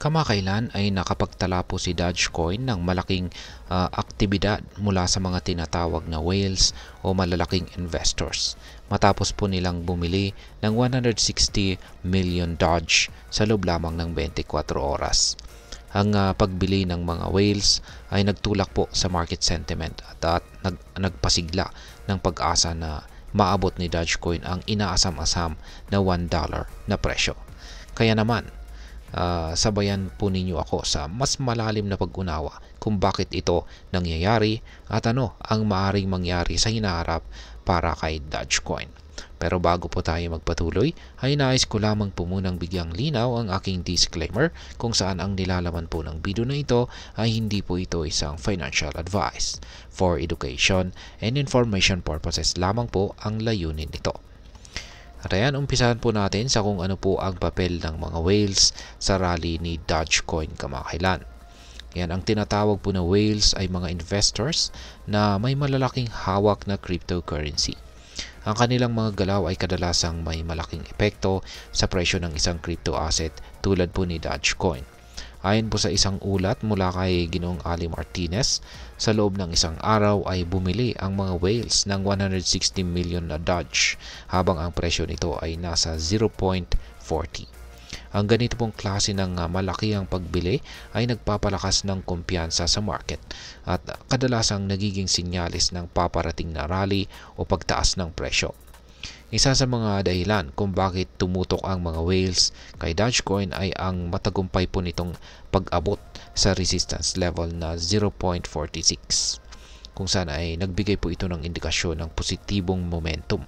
Kamakailan ay nakapagtala po si Dogecoin ng malaking aktibidad mula sa mga tinatawag na whales o malalaking investors. Matapos po nilang bumili ng 160 million Doge sa loob lamang ng 24 oras. Ang pagbili ng mga whales ay nagtulak po sa market sentiment at nagpasigla ng pag-asa na maabot ni Dogecoin ang inaasam-asam na $1 na presyo. Kaya naman, sabayan po ninyo ako sa mas malalim na pag-unawa kung bakit ito nangyayari at ano ang maaaring mangyari sa hinaharap para kay Dogecoin. Pero bago po tayo magpatuloy, ay nais ko lamang po munang bigyang linaw ang aking disclaimer kung saan ang nilalaman po ng video na ito ay hindi po ito isang financial advice. For education and information purposes lamang po ang layunin nito. At ayan, umpisahan po natin sa kung ano po ang papel ng mga whales sa rally ni Dogecoin kamakailan. Yan, ang tinatawag po na whales ay mga investors na may malalaking hawak na cryptocurrency. Ang kanilang mga galaw ay kadalasang may malaking epekto sa presyo ng isang crypto asset tulad po ni Dogecoin. Ayon po sa isang ulat mula kay Ginoong Ali Martinez, sa loob ng isang araw ay bumili ang mga whales ng 160 million na Doge habang ang presyo nito ay nasa 0.40. Ang ganito pong klase ng malaki ang pagbili ay nagpapalakas ng kumpiyansa sa market at kadalasang nagiging sinyalis ng paparating na rally o pagtaas ng presyo. Isa sa mga dahilan kung bakit tumutok ang mga whales kay Dogecoin ay ang matagumpay po nitong pag-abot sa resistance level na 0.46, kung saan ay nagbigay po ito ng indikasyon ng positibong momentum.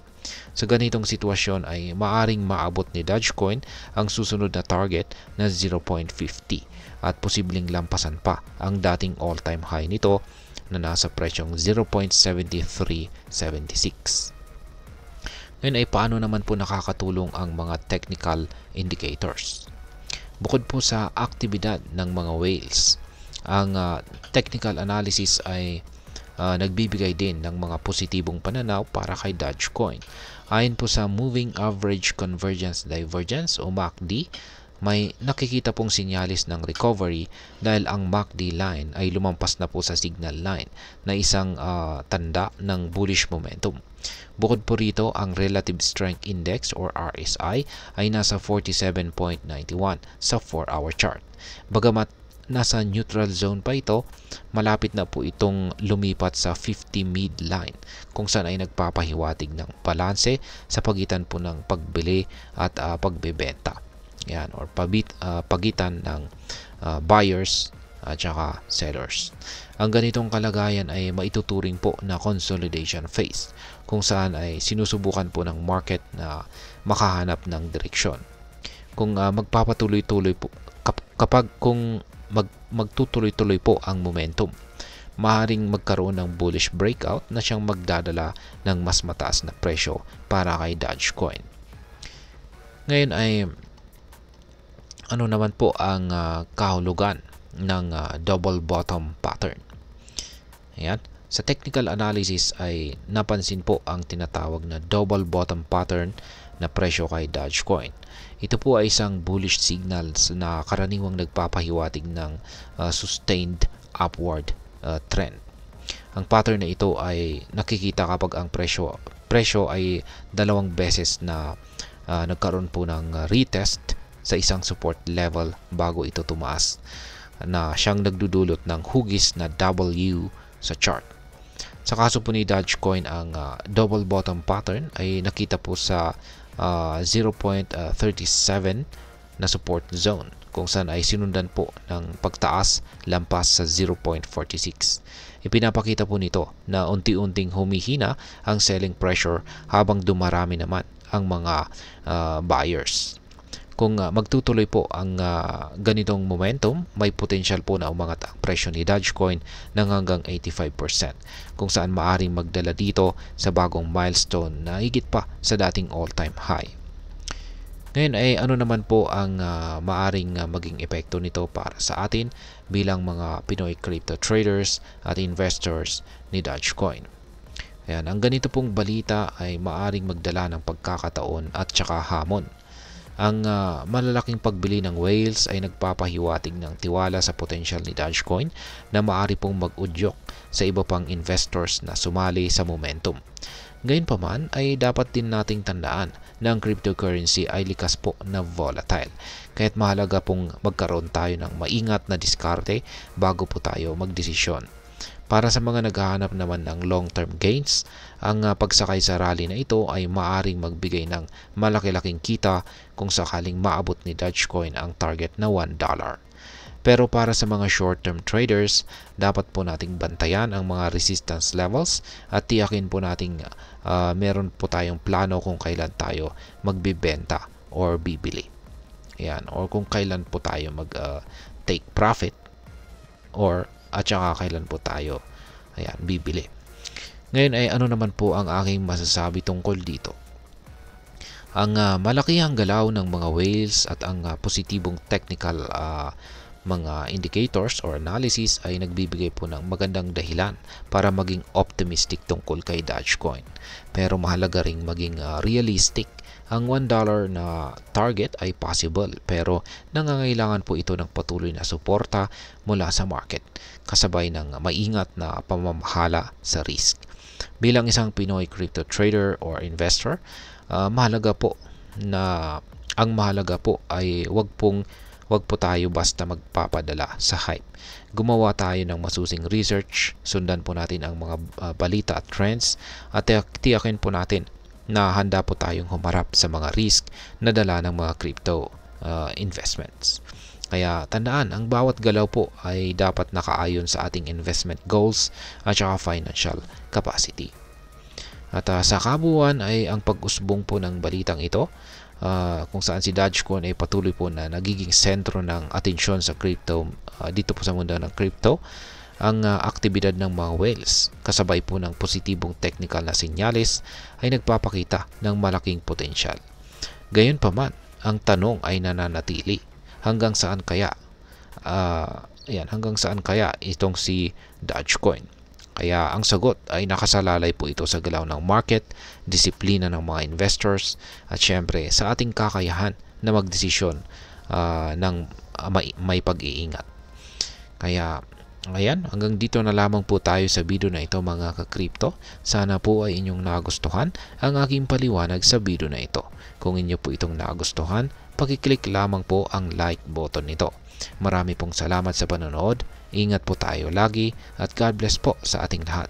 Sa ganitong sitwasyon ay maaring maabot ni Dogecoin ang susunod na target na 0.50 at posibleng lampasan pa ang dating all-time high nito na nasa presyong 0.7376. Ngayon ay paano naman po nakakatulong ang mga technical indicators? Bukod po sa aktibidad ng mga whales, ang technical analysis ay nagbibigay din ng mga positibong pananaw para kay Dogecoin. Ayon po sa Moving Average Convergence Divergence o MACD, may nakikita pong sinyalis ng recovery dahil ang MACD line ay lumampas na po sa signal line na isang tanda ng bullish momentum. Bukod po rito, ang Relative Strength Index or RSI ay nasa 47.91 sa 4-hour chart. Bagamat nasa neutral zone pa ito, malapit na po itong lumipat sa 50 midline kung saan ay nagpapahiwatig ng balanse sa pagitan po ng pagbili at pagbebenta. Yan, or pagitan ng buyers at saka sellers. Ang ganitong kalagayan ay maituturing po na consolidation phase kung saan ay sinusubukan po ng market na makahanap ng direksyon. Kung magpapatuloy-tuloy po magtutuloy-tuloy po ang momentum, maaaring magkaroon ng bullish breakout na siyang magdadala ng mas mataas na presyo para kay Dogecoin. Ngayon ay ano naman po ang kahulugan ng double bottom pattern? Ayan. Sa technical analysis ay napansin po ang tinatawag na double bottom pattern na presyo kay Dogecoin. Ito po ay isang bullish signals na karaniwang nagpapahiwatig ng sustained upward trend. Ang pattern na ito ay nakikita kapag ang presyo ay dalawang beses na nagkaroon po ng retest sa isang support level bago ito tumaas, na siyang nagdudulot ng hugis na W sa chart. Sa kaso po ni Dogecoin, ang double bottom pattern ay nakita po sa 0.37 na support zone kung saan ay sinundan po ng pagtaas lampas sa 0.46. Ipinapakita po nito na unti-unting humihina ang selling pressure habang dumarami naman ang mga buyers. Kung magtutuloy po ang ganitong momentum, may potential po na umangat ang presyo ni Dogecoin ng hanggang 85%, kung saan maaring magdala dito sa bagong milestone na higit pa sa dating all-time high. Ngayon ay ano naman po ang maaring maging epekto nito para sa atin bilang mga Pinoy crypto traders at investors ni Dogecoin. Ayan, ang ganito pong balita ay maaring magdala ng pagkakataon at saka hamon. Ang malalaking pagbili ng whales ay nagpapahiwatig ng tiwala sa potential ni Dogecoin na maaari pong mag-udyok sa iba pang investors na sumali sa momentum. Gayunpaman ay dapat din nating tandaan na ang cryptocurrency ay likas po na volatile. Kaya't mahalaga pong magkaroon tayo ng maingat na diskarte bago po tayo magdesisyon. Para sa mga naghahanap naman ng long-term gains, ang pagsakay sa rally na ito ay maaring magbigay ng malaki-laking kita kung sakaling maabot ni Dogecoin ang target na $1. Pero para sa mga short-term traders, dapat po nating bantayan ang mga resistance levels at tiyakin po nating meron po tayong plano kung kailan tayo magbibenta or bibili. Yan, or kung kailan po tayo take profit or at saka kailan po tayo bibili. Ngayon ay ano naman po ang aking masasabi tungkol dito. Ang malakihang galaw ng mga whales at ang positibong technical mga indicators or analysis ay nagbibigay po ng magandang dahilan para maging optimistic tungkol kay Dogecoin. Pero mahalaga ring maging realistic. Ang $1 na target ay possible pero nangangailangan po ito ng patuloy na suporta mula sa market kasabay ng maingat na pamamahala sa risk. Bilang isang Pinoy crypto trader or investor, mahalaga po ay wag po tayo basta magpapadala sa hype. Gumawa tayo ng masusing research, sundan po natin ang mga balita at trends at tiyakin po natin na handa po tayong humarap sa mga risk na dala ng mga crypto investments. Kaya tandaan, ang bawat galaw po ay dapat nakaayon sa ating investment goals at saka financial capacity. At sa kabuuan ay ang pag-usbong po ng balitang ito kung saan si Dogecoin ay patuloy po na nagiging sentro ng atensyon sa crypto dito po sa mundo ng crypto. Ang aktibidad ng mga whales kasabay po ng positibong technical na senyales ay nagpapakita ng malaking potensyal. Gayunpaman, ang tanong ay nananatili, hanggang saan kaya itong si Dogecoin? Kaya ang sagot ay nakasalalay po ito sa galaw ng market, disiplina ng mga investors at syempre sa ating kakayahan na magdesisyon ng may pag-iingat. Kaya ayan, hanggang dito na lamang po tayo sa video na ito mga ka-crypto. Sana po ay inyong nagustuhan ang aking paliwanag sa video na ito. Kung inyo po itong nagustuhan, pakiclick lamang po ang like button nito. Marami pong salamat sa panonood. Ingat po tayo lagi at God bless po sa ating lahat.